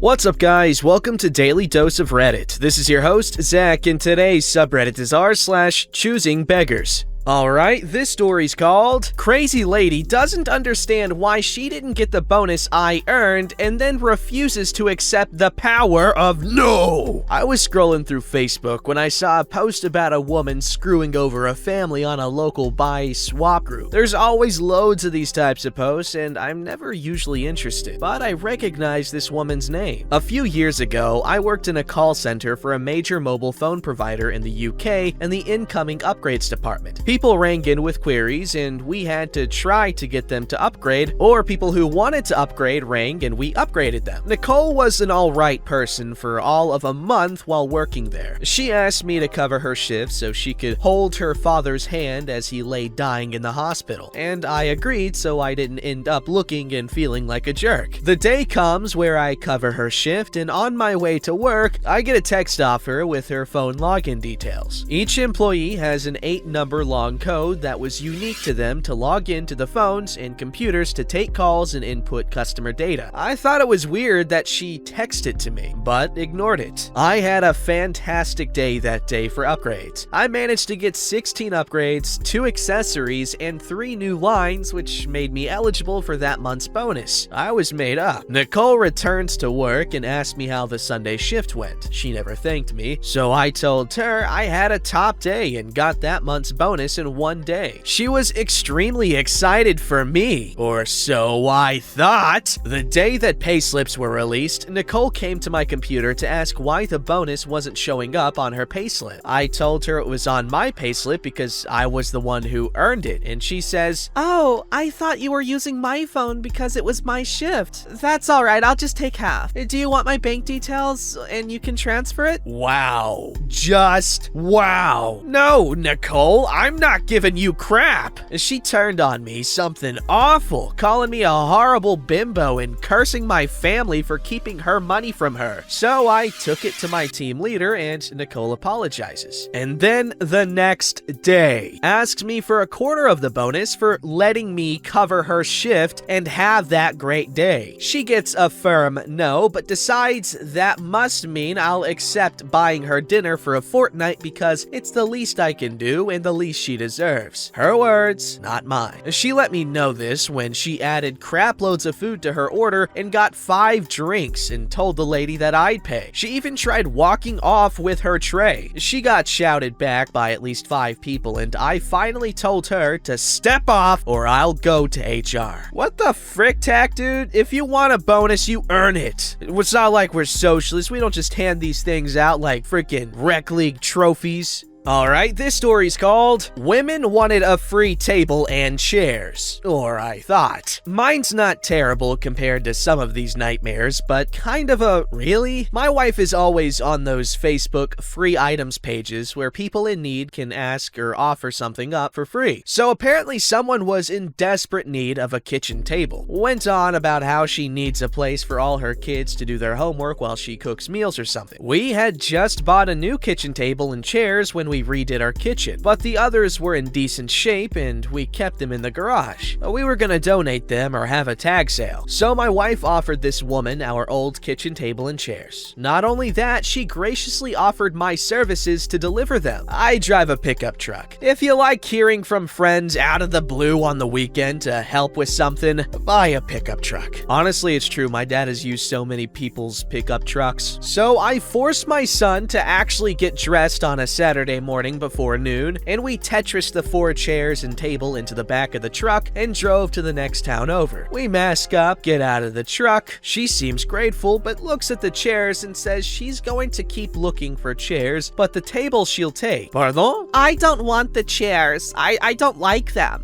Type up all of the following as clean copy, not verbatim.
What's up, guys? Welcome to Daily Dose of Reddit. This is your host, Zach, and today's subreddit is r/ChoosingBeggars. Alright, this story's called Crazy Lady Doesn't Understand Why She Didn't Get the Bonus I Earned and Then Refuses to Accept the Power of No! I was scrolling through Facebook when I saw a post about a woman screwing over a family on a local buy swap group. There's always loads of these types of posts, and I'm never usually interested, but I recognize this woman's name. A few years ago, I worked in a call center for a major mobile phone provider in the UK in the incoming upgrades department. People rang in with queries, and we had to try to get them to upgrade, or people who wanted to upgrade rang and we upgraded them. Nicole was an alright person for all of a month while working there. She asked me to cover her shift so she could hold her father's hand as he lay dying in the hospital, and I agreed so I didn't end up looking and feeling like a jerk. The day comes where I cover her shift, and on my way to work, I get a text off her with her phone login details. Each employee has an 8-number long code that was unique to them to log into the phones and computers to take calls and input customer data. I thought it was weird that she texted to me, but ignored it. I had a fantastic day that day for upgrades. I managed to get 16 upgrades, 2 accessories, and 3 new lines, which made me eligible for that month's bonus. I was made up. Nicole returns to work and asked me how the Sunday shift went. She never thanked me, so I told her I had a top day and got that month's bonus in one day. She was extremely excited for me, or so I thought. The day that payslips were released, Nicole came to my computer to ask why the bonus wasn't showing up on her payslip. I told her it was on my payslip because I was the one who earned it, and she says, "Oh, I thought you were using my phone because it was my shift. That's alright, I'll just take half. Do you want my bank details and you can transfer it?" Wow. Just wow. No, Nicole, I'm not giving you crap. She turned on me something awful, calling me a horrible bimbo and cursing my family for keeping her money from her. So I took it to my team leader and Nicole apologizes. And then the next day, asks me for a quarter of the bonus for letting me cover her shift and have that great day. She gets a firm no, but decides that must mean I'll accept buying her dinner for a fortnight because it's the least I can do and the least she deserves. Her words, not mine. She let me know this when she added crap loads of food to her order and got 5 drinks and told the lady that I'd pay. She even tried walking off with her tray. She got shouted back by at least 5 people, and I finally told her to step off or I'll go to HR. What the frick, tack, dude? If you want a bonus, you earn it. It's not like we're socialists. We don't just hand these things out like freaking rec league trophies. Alright, this story's called Women Wanted a Free Table and Chairs. Or I thought. Mine's not terrible compared to some of these nightmares, but kind of a really? My wife is always on those Facebook free items pages where people in need can ask or offer something up for free. So apparently someone was in desperate need of a kitchen table. Went on about how she needs a place for all her kids to do their homework while she cooks meals or something. We had just bought a new kitchen table and chairs when we redid our kitchen, but the others were in decent shape and we kept them in the garage. We were gonna donate them or have a tag sale. So my wife offered this woman our old kitchen table and chairs. Not only that, she graciously offered my services to deliver them. I drive a pickup truck. If you like hearing from friends out of the blue on the weekend to help with something, buy a pickup truck. Honestly, it's true, my dad has used so many people's pickup trucks. So I forced my son to actually get dressed on a Saturday morning before noon, and we Tetrised the 4 chairs and table into the back of the truck and drove to the next town over. We mask up, get out of the truck. She seems grateful, but looks at the chairs and says she's going to keep looking for chairs, but the table she'll take. Pardon? I don't want the chairs. I don't like them.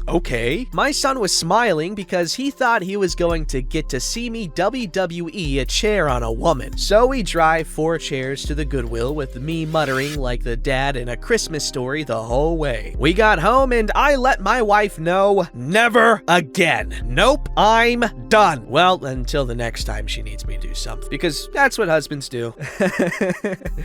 Okay. My son was smiling because he thought he was going to get to see me WWE a chair on a woman. So we drive 4 chairs to the Goodwill with me muttering like the dad in A Christmas Story the whole way. We got home and I let my wife know, never again. Nope, I'm done. Well, until the next time she needs me to do something, because that's what husbands do.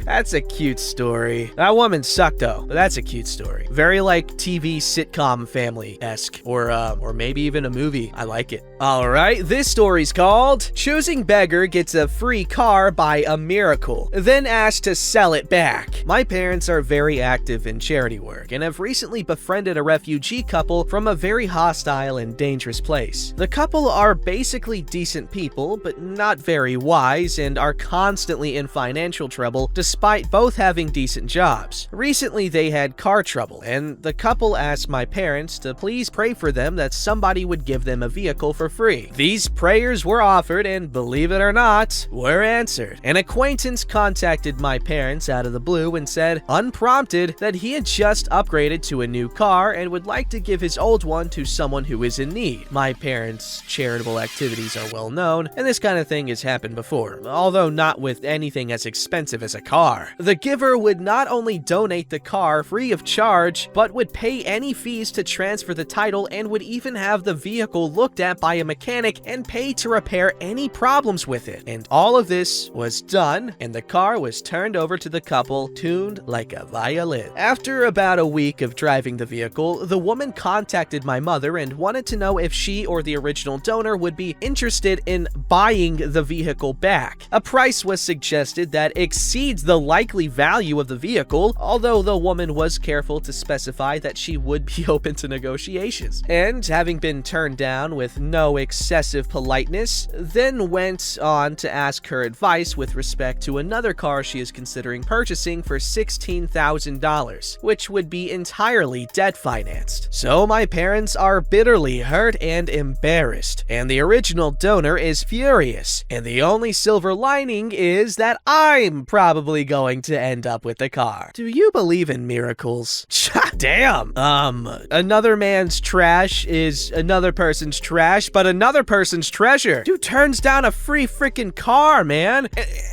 That's a cute story. That woman sucked though, but that's a cute story. Very like TV sitcom family-esque, or maybe even a movie. I like it. Alright, this story's called Choosing Beggar Gets a Free Car by a Miracle, then asked to sell it back. My parents are very active in charity work and have recently befriended a refugee couple from a very hostile and dangerous place. The couple are basically decent people, but not very wise and are constantly in financial trouble despite both having decent jobs. Recently they had car trouble, and the couple asked my parents to please pray for them that somebody would give them a vehicle for free. These prayers were offered and, believe it or not, were answered. An acquaintance contacted my parents out of the blue and said, unprompted, that he had just upgraded to a new car and would like to give his old one to someone who is in need. My parents' charitable activities are well known, and this kind of thing has happened before, although not with anything as expensive as a car. The giver would not only donate the car free of charge, but would pay any fees to transfer the title and would even have the vehicle looked at by a mechanic and pay to repair any problems with it. And all of this was done, and the car was turned over to the couple, tuned like a violin. After about a week of driving the vehicle, the woman contacted my mother and wanted to know if she or the original donor would be interested in buying the vehicle back. A price was suggested that exceeds the likely value of the vehicle, although the woman was careful to specify that she would be open to negotiations. And having been turned down with no excessive politeness, then went on to ask her advice with respect to another car she is considering purchasing for $16,000, which would be entirely debt financed. So my parents are bitterly hurt and embarrassed, and the original donor is furious, and the only silver lining is that I'm probably going to end up with the car. Do you believe in miracles? Damn. Another man's trash is another person's trash, but another person's treasure. Dude turns down a free freaking car, man.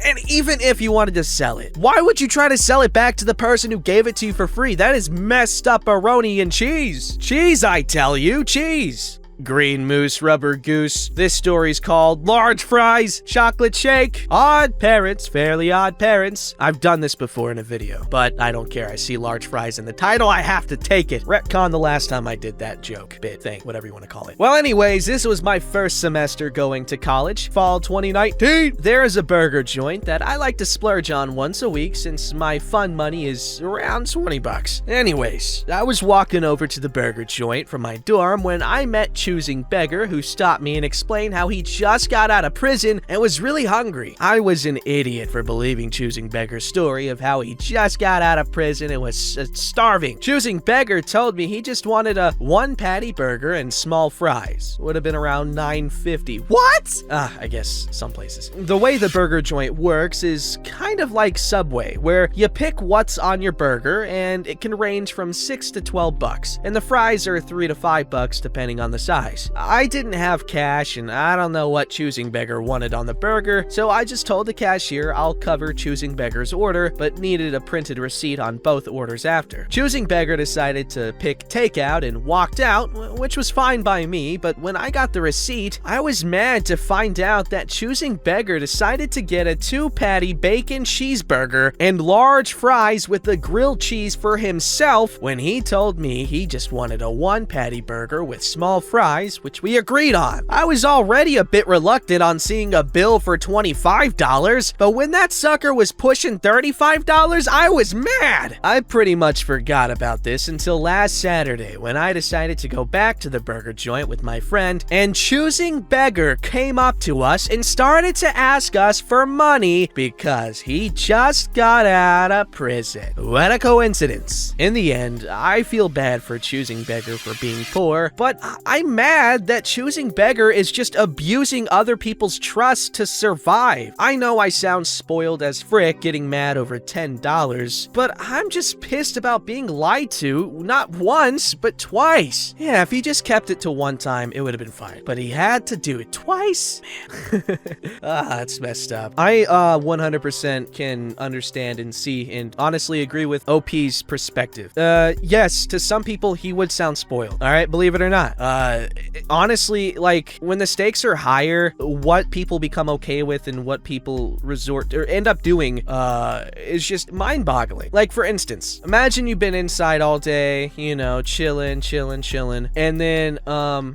And even if you wanted to sell it, why would you try to sell it back to the person who gave it to you for free? That is messed up baroni and cheese. Cheese, I tell you, cheese. Green moose, rubber goose. This story's called Large Fries, Chocolate Shake. Odd parents, fairly odd parents. I've done this before in a video, but I don't care. I see large fries in the title, I have to take it. Retcon the last time I did that joke, bit, thing, whatever you want to call it. Well, anyways, this was my first semester going to college, fall 2019. There is a burger joint that I like to splurge on once a week since my fun money is around 20 bucks. Anyways, I was walking over to the burger joint from my dorm when I met Choosing Beggar, who stopped me and explained how he just got out of prison and was really hungry. I was an idiot for believing Choosing Beggar's story of how he just got out of prison and was starving. Choosing Beggar told me he just wanted a 1-patty burger and small fries. Would have been around $9.50. What? I guess some places. The way the burger joint works is kind of like Subway, where you pick what's on your burger and it can range from $6 to $12, and the fries are $3 to $5 depending on the size. I didn't have cash and I don't know what Choosing Beggar wanted on the burger, so I just told the cashier I'll cover Choosing Beggar's order, but needed a printed receipt on both orders after. Choosing Beggar decided to pick takeout and walked out, which was fine by me, but when I got the receipt, I was mad to find out that Choosing Beggar decided to get a 2-patty bacon cheeseburger and large fries with the grilled cheese for himself when he told me he just wanted a 1-patty burger with small fries, which we agreed on. I was already a bit reluctant on seeing a bill for $25, but when that sucker was pushing $35, I was mad. I pretty much forgot about this until last Saturday when I decided to go back to the burger joint with my friend, and Choosing Beggar came up to us and started to ask us for money because he just got out of prison. What a coincidence. In the end, I feel bad for Choosing Beggar for being poor, but I'm mad that Choosing Beggar is just abusing other people's trust to survive. I know I sound spoiled as frick getting mad over $10, but I'm just pissed about being lied to, not once, but twice. Yeah, if he just kept it to one time, it would have been fine, but he had to do it twice? Man. That's messed up. I 100% can understand and see and honestly agree with OP's perspective. Yes, to some people, he would sound spoiled. All right, believe it or not. honestly, like, when the stakes are higher, what people become okay with and what people resort or end up doing is just mind-boggling. Like, for instance, imagine you've been inside all day, you know, chilling, and then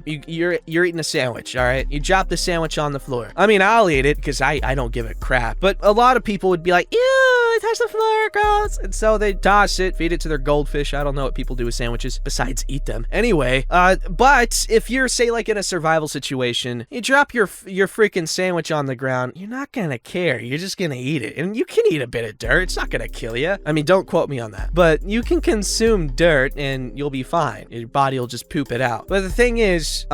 you're eating a sandwich, all right? You drop the sandwich on the floor. I mean, I'll eat it because I don't give a crap, but a lot of people would be like, ew, touch the floor, gross. And so they toss it, feed it to their goldfish. I don't know what people do with sandwiches besides eat them. Anyway, but if you're, say, like in a survival situation, you drop your freaking sandwich on the ground, you're not gonna care. You're just gonna eat it. And you can eat a bit of dirt. It's not gonna kill you. I mean, don't quote me on that. But you can consume dirt and you'll be fine. Your body will just poop it out. But the thing is,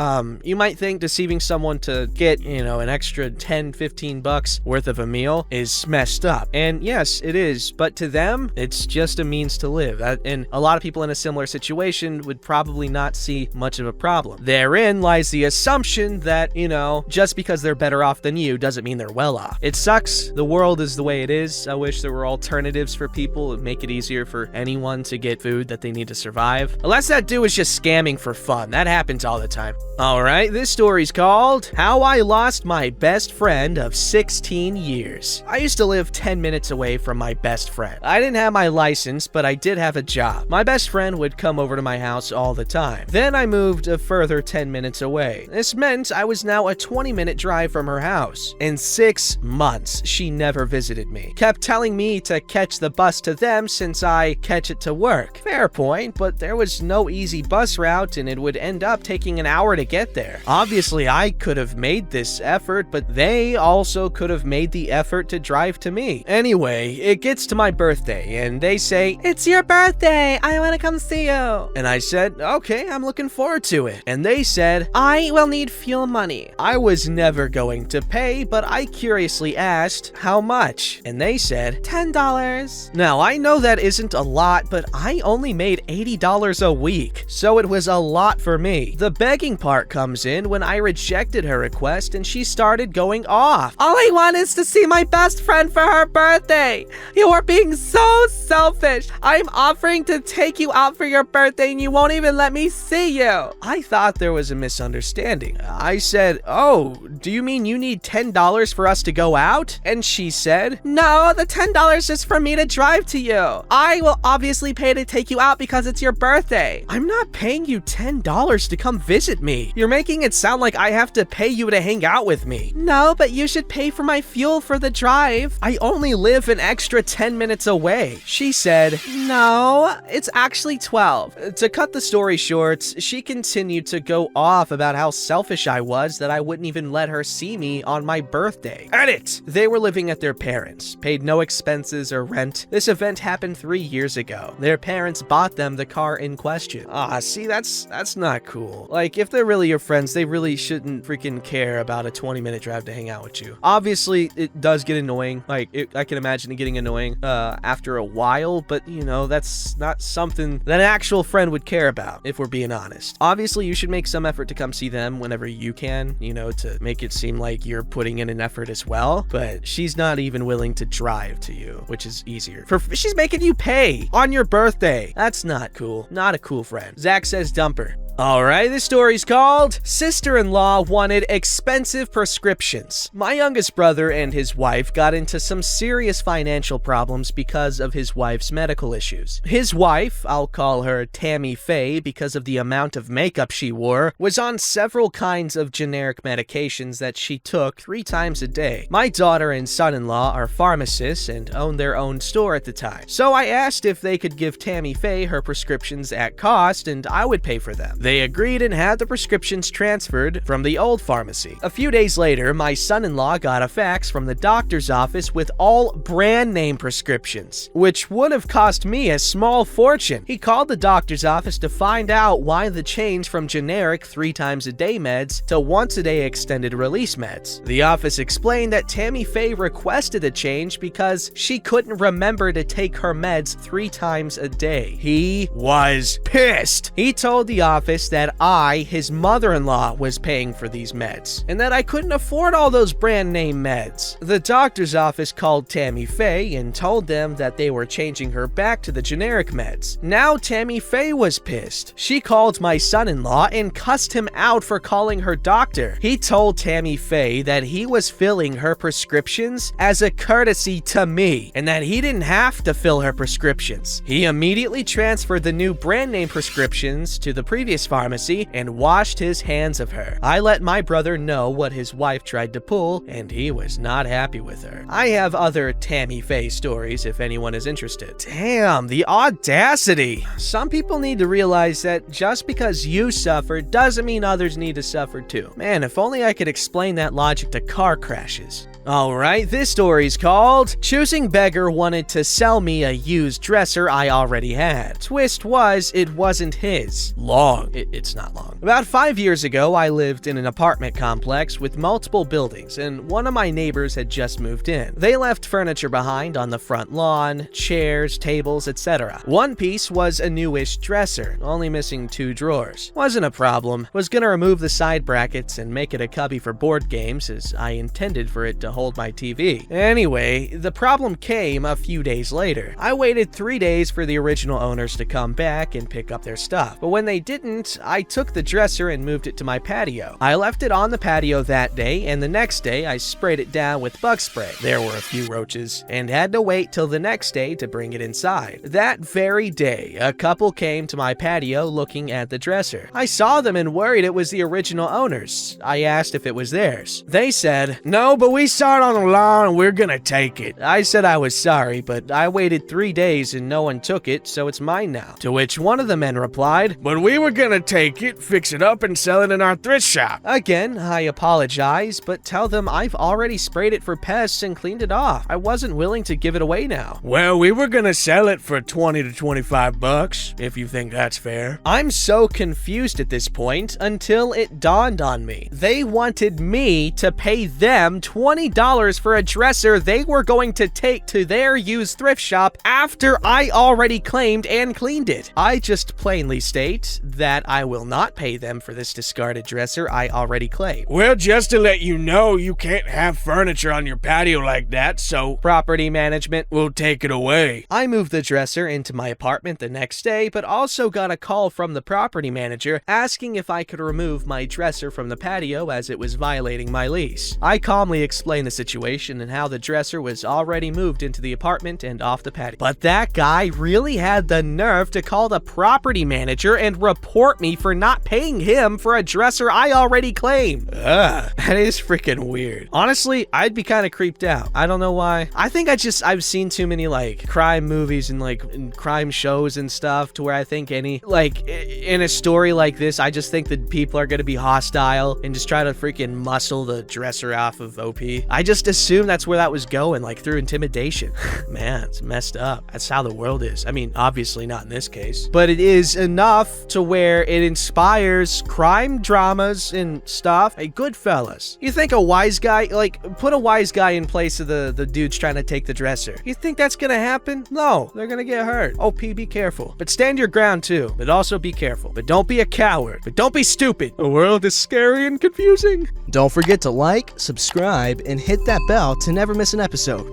you might think deceiving someone to get, you know, an extra 10, 15 bucks worth of a meal is messed up. And yes, it is. But to them, it's just a means to live. And a lot of people in a similar situation would probably not see much of a problem. Therein lies the assumption that, you know, just because they're better off than you doesn't mean they're well off. It sucks. The world is the way it is. I wish there were alternatives for people that make it easier for anyone to get food that they need to survive. Unless that dude is just scamming for fun. That happens all the time. Alright, this story's called How I Lost My Best Friend of 16 Years. I used to live 10 minutes away from my best friend. I didn't have my license, but I did have a job. My best friend would come over to my house all the time. Then I moved a further 10 minutes away. This meant I was now a 20-minute drive from her house. In 6 months, she never visited me. Kept telling me to catch the bus to them since I catch it to work. Fair point, but there was no easy bus route and it would end up taking an hour to get there. Obviously, I could have made this effort, but they also could have made the effort to drive to me. Anyway, it gets to my birthday and they say, "It's your birthday, I want to come see you." And I said, "Okay, I'm looking forward to it." And they said, "I will need fuel money." I was never going to pay, but I curiously asked, "How much?" And they said, $10. Now, I know that isn't a lot, but I only made $80 a week, so it was a lot for me. The begging part comes in when I rejected her request and she started going off. "All I want is to see my best friend for her birthday. You are being so selfish. I'm offering to take you out for your birthday and you won't even let me see you." I thought there was a misunderstanding. I said, "Oh, do you mean you need $10 for us to go out?" And she said, "No, the $10 is for me to drive to you. I will obviously pay to take you out because it's your birthday." "I'm not paying you $10 to come visit me. You're making it sound like I have to pay you to hang out with me." "No, but you should pay for my fuel for the drive. I only live an extra 10 minutes away." She said, "No, it's actually 12. To cut the story short, she continued to go off about how selfish I was that I wouldn't even let her see me on my birthday. Edit! They were living at their parents', paid no expenses or rent. This event happened 3 years ago. Their parents bought them the car in question. See, that's not cool. Like, if they're really your friends, they really shouldn't freaking care about a 20-minute drive to hang out with you. Obviously, it does get annoying. Like, I can imagine it getting annoying after a while, but, you know, that's not something that an actual friend would care about, if we're being honest. Obviously, you should make some effort to come see them whenever you can, you know, to make it seem like you're putting in an effort as well, but she's not even willing to drive to you, which is easier. She's making you pay on your birthday. That's not cool. Not a cool friend. Zach says dumper. Alright, this story's called Sister-in-Law Wanted Expensive Prescriptions. My youngest brother and his wife got into some serious financial problems because of his wife's medical issues. His wife, I'll call her Tammy Faye because of the amount of makeup she wore, was on several kinds of generic medications that she took 3 times a day. My daughter and son-in-law are pharmacists and own their own store at the time. So I asked if they could give Tammy Faye her prescriptions at cost and I would pay for them. They agreed and had the prescriptions transferred from the old pharmacy. A few days later, my son-in-law got a fax from the doctor's office with all brand name prescriptions, which would have cost me a small fortune. He called the doctor's office to find out why the change from generic 3 times a day meds to once a day extended release meds. The office explained that Tammy Faye requested the change because she couldn't remember to take her meds 3 times a day. He was pissed. He told the office office that I, his mother-in-law, was paying for these meds, and that I couldn't afford all those brand name meds. The doctor's office called Tammy Faye and told them that they were changing her back to the generic meds. Now Tammy Faye was pissed. She called my son-in-law and cussed him out for calling her doctor. He told Tammy Faye that he was filling her prescriptions as a courtesy to me, and that he didn't have to fill her prescriptions. He immediately transferred the new brand name prescriptions to the previous pharmacy and washed his hands of her. I let my brother know what his wife tried to pull, and he was not happy with her. I have other Tammy Faye stories if anyone is interested. Damn, the audacity! Some people need to realize that just because you suffered doesn't mean others need to suffer too. Man, if only I could explain that logic to car crashes. Alright, this story's called Choosing Beggar Wanted to Sell Me a Used Dresser I Already Had. Twist was, it wasn't his. It's not long. About 5 years ago, I lived in an apartment complex with multiple buildings, and one of my neighbors had just moved in. They left furniture behind on the front lawn, chairs, tables, etc. One piece was a newish dresser, only missing 2 drawers. Wasn't a problem. Was gonna remove the side brackets and make it a cubby for board games, as I intended for it to hold my TV. Anyway, the problem came a few days later. I waited 3 days for the original owners to come back and pick up their stuff, but when they didn't, I took the dresser and moved it to my patio. I left it on the patio that day, and the next day I sprayed it down with bug spray. There were a few roaches, and had to wait till the next day to bring it inside. That very day, a couple came to my patio looking at the dresser. I saw them and worried it was the original owners. I asked if it was theirs. They said, "No, but we saw it on the lawn and we're gonna take it." I said I was sorry, but I waited 3 days and no one took it, so it's mine now. To which one of the men replied, "But we were gonna take it, fix it up, and sell it in our thrift shop." Again, I apologize, but tell them I've already sprayed it for pests and cleaned it off. I wasn't willing to give it away now. "Well, we were gonna sell it for 20 to 25 bucks, if you think that's fair." I'm so confused at this point until it dawned on me. They wanted me to pay them $20 for a dresser they were going to take to their used thrift shop after I already claimed and cleaned it. I just plainly state that I will not pay them for this discarded dresser I already claimed. "Well, just to let you know, you can't have furniture on your patio like that, so property management will take it away." I moved the dresser into my apartment the next day, but also got a call from the property manager asking if I could remove my dresser from the patio as it was violating my lease. I calmly explained the situation and how the dresser was already moved into the apartment and off the patio. But that guy really had the nerve to call the property manager and report me for not paying him for a dresser I already claimed. That is freaking weird. Honestly, I'd be kind of creeped out. I don't know why. I think I've seen too many like crime movies and like crime shows and stuff to where I think in a story like this, I just think that people are gonna be hostile and just try to freaking muscle the dresser off of OP. I just assumed that's where that was going, like through intimidation. Man, it's messed up. That's how the world is. I mean, obviously not in this case, but it is enough to where it inspires crime dramas and stuff. Hey, Goodfellas. You think a wise guy, like, put a wise guy in place of the dudes trying to take the dresser. You think that's gonna happen? No, they're gonna get hurt. OP, be careful. But stand your ground too. But also be careful. But don't be a coward. But don't be stupid. The world is scary and confusing. Don't forget to like, subscribe, and hit that bell to never miss an episode.